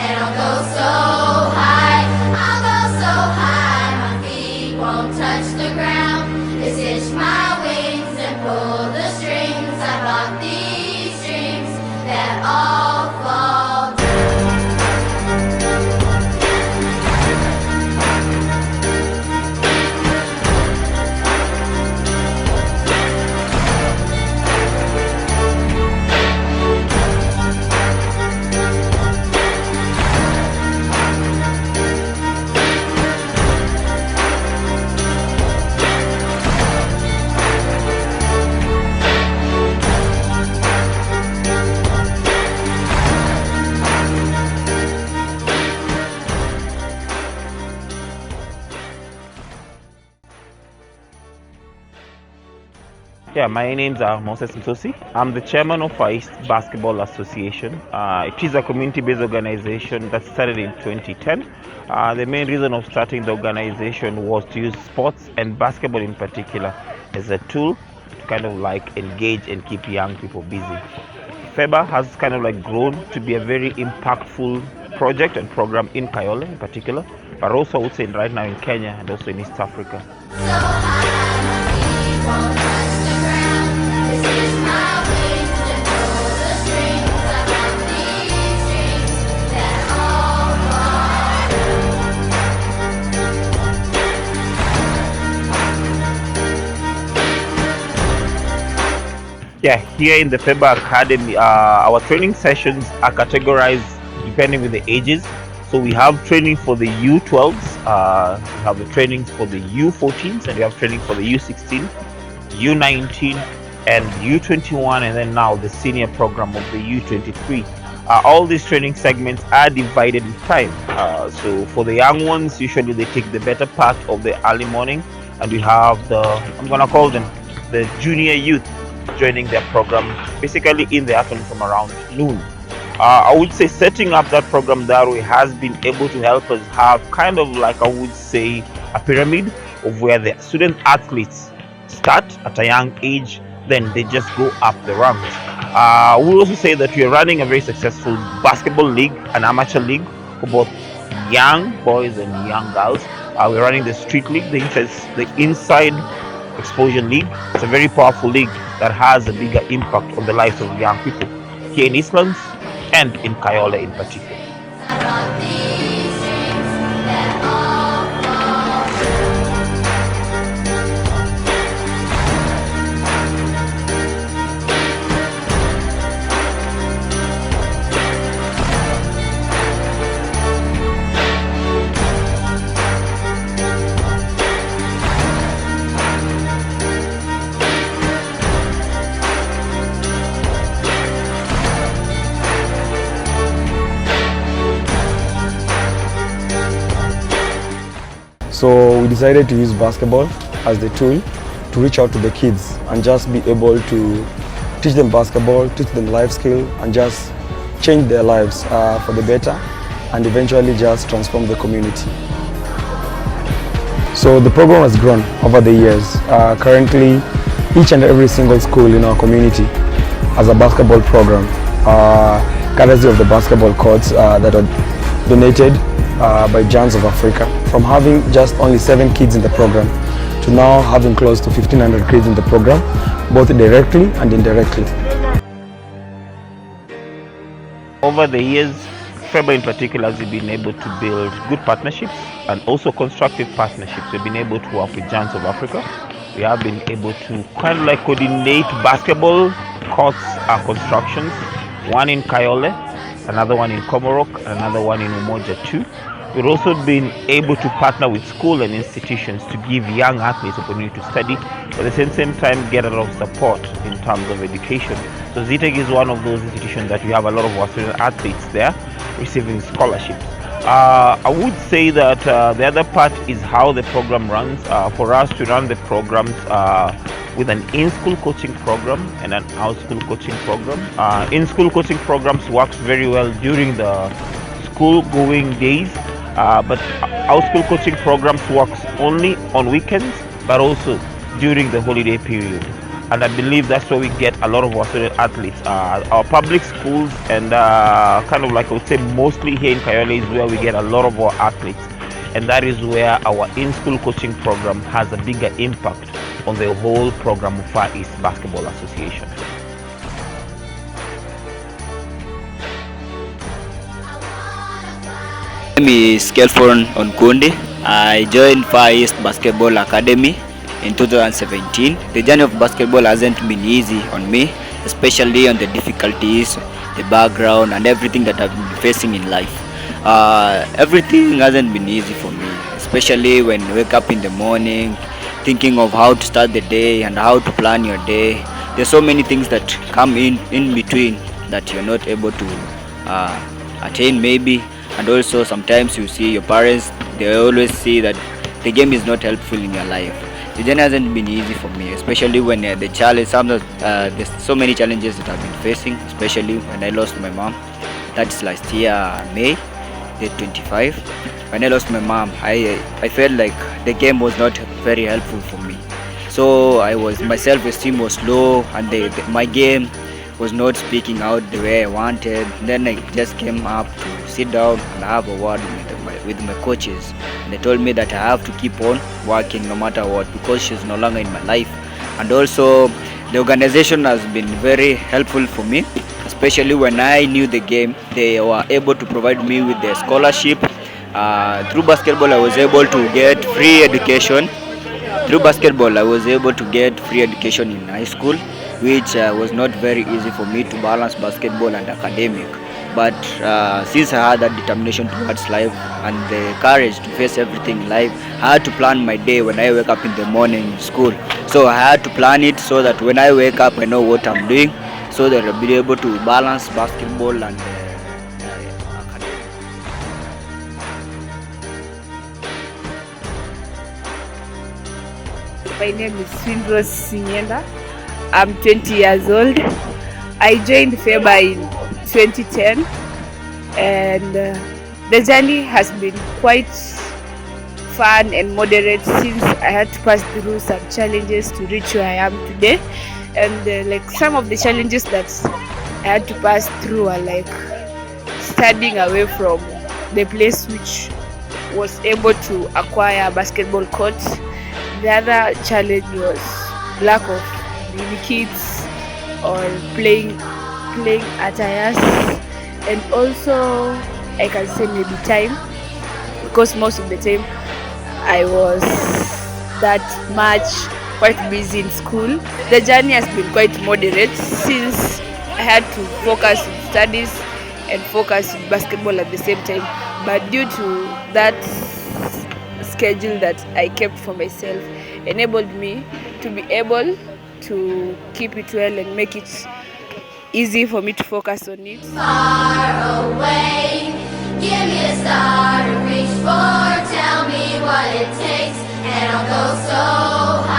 And I'll go so high, I'll go so high, my feet won't touch the ground. Just hitch my wings and pull the strings. I bought these strings that all fall down. Yeah, my name's Moses Msosi. I'm the chairman of FarEast Basketball Association. It is a community-based organization that started in 2010. The main reason of starting the organization was to use sports and basketball in particular as a tool to kind of like engage and keep young people busy. FEBA has kind of like grown to be a very impactful project and program in Kayole in particular, but also I would say right now in Kenya and also in East Africa. Yeah, here in the FEBA Academy, our training sessions are categorized depending with the ages. So we have training for the U12s, we have the trainings for the U14s, and we have training for the U16, U19, and U21, and then now the senior program of the U23. All these training segments are divided in time. So for the young ones, usually they take the better part of the early morning, and we have the, I'm gonna call them the junior youth, joining their program basically in the afternoon from around noon. I would say setting up that program that way has been able to help us have kind of like, I would say, a pyramid of where the student athletes start at a young age, then they just go up the ranks. We'll also say that we are running a very successful basketball league, an amateur league for both young boys and young girls. We're running the street league, the inside exposure league. It's a very powerful league that has a bigger impact on the lives of young people here in Eastlands and in Kayole in particular. So we decided to use basketball as the tool to reach out to the kids and just be able to teach them basketball, teach them life skill, and just change their lives for the better, and eventually just transform the community. So the program has grown over the years. Currently, each and every single school in our community has a basketball program, courtesy of the basketball courts that are donated by Giants of Africa. From having just only 7 kids in the program to now having close to 1,500 kids in the program, both directly and indirectly. Over the years, FEBA in particular has been able to build good partnerships and also constructive partnerships. We've been able to work with Giants of Africa. We have been able to kind of like coordinate basketball courts constructions, one in Kayole, another one in Komorok, another one in Umoja too. We've also been able to partner with schools and institutions to give young athletes opportunity to study, but at the same time get a lot of support in terms of education. So ZTEC is one of those institutions that we have a lot of our student athletes there receiving scholarships. I would say that the other part is how the program runs. For us to run the programs with an in-school coaching program and an out-school coaching program. In-school coaching programs works very well during the school-going days, but out-school coaching programs works only on weekends, but also during the holiday period. and I believe that's where we get a lot of our student athletes. Our public schools and kind of like I would say mostly here in Kayole is where we get a lot of our athletes, and that is where our in-school coaching program has a bigger impact on the whole program of Far East Basketball Association. My name is Kelfon Onkundi. I joined FarEast Basketball Academy in 2017. The journey of basketball hasn't been easy on me, especially on the difficulties, the background, and everything that I've been facing in life. Everything hasn't been easy for me, especially when you wake up in the morning, thinking of how to start the day and how to plan your day. There's so many things that come in between that you're not able to attain maybe. And also sometimes you see your parents, they always see that the game is not helpful in your life. The journey hasn't been easy for me, especially when the challenge, there's so many challenges that I've been facing, especially when I lost my mom. That's last year May, the 25. When I lost my mom, I felt like the game was not very helpful for me. So my self-esteem was low, and my game was not speaking out the way I wanted. Then I just came up to sit down and have a word with my coaches, and they told me that I have to keep on working no matter what, because she's no longer in my life. And also the organization has been very helpful for me, especially when I knew the game. They were able to provide me with the scholarship. Through basketball I was able to get free education. Through basketball I was able to get free education in high school, which was not very easy for me to balance basketball and academic. But since I had that determination towards life and the courage to face everything in life, I had to plan my day when I wake up in the morning in school. So I had to plan it so that when I wake up I know what I'm doing, so that I'll be able to balance basketball and academic. My name is Swinrose Sinyenda. I'm 20 years old. I joined FEBA in 2010, and the journey has been quite fun and moderate since I had to pass through some challenges to reach where I am today. And like some of the challenges that I had to pass through are like studying away from the place which was able to acquire a basketball court. The other challenge was lack of mini kits or playing attires, and also I can say maybe time, because most of the time I was that much quite busy in school. The journey has been quite moderate since I had to focus on studies and focus on basketball at the same time, but due to that schedule that I kept for myself enabled me to be able to keep it well and make it easy for me to focus on it. Far away, give me a star to reach for. Tell me what it takes, and I'll go so high.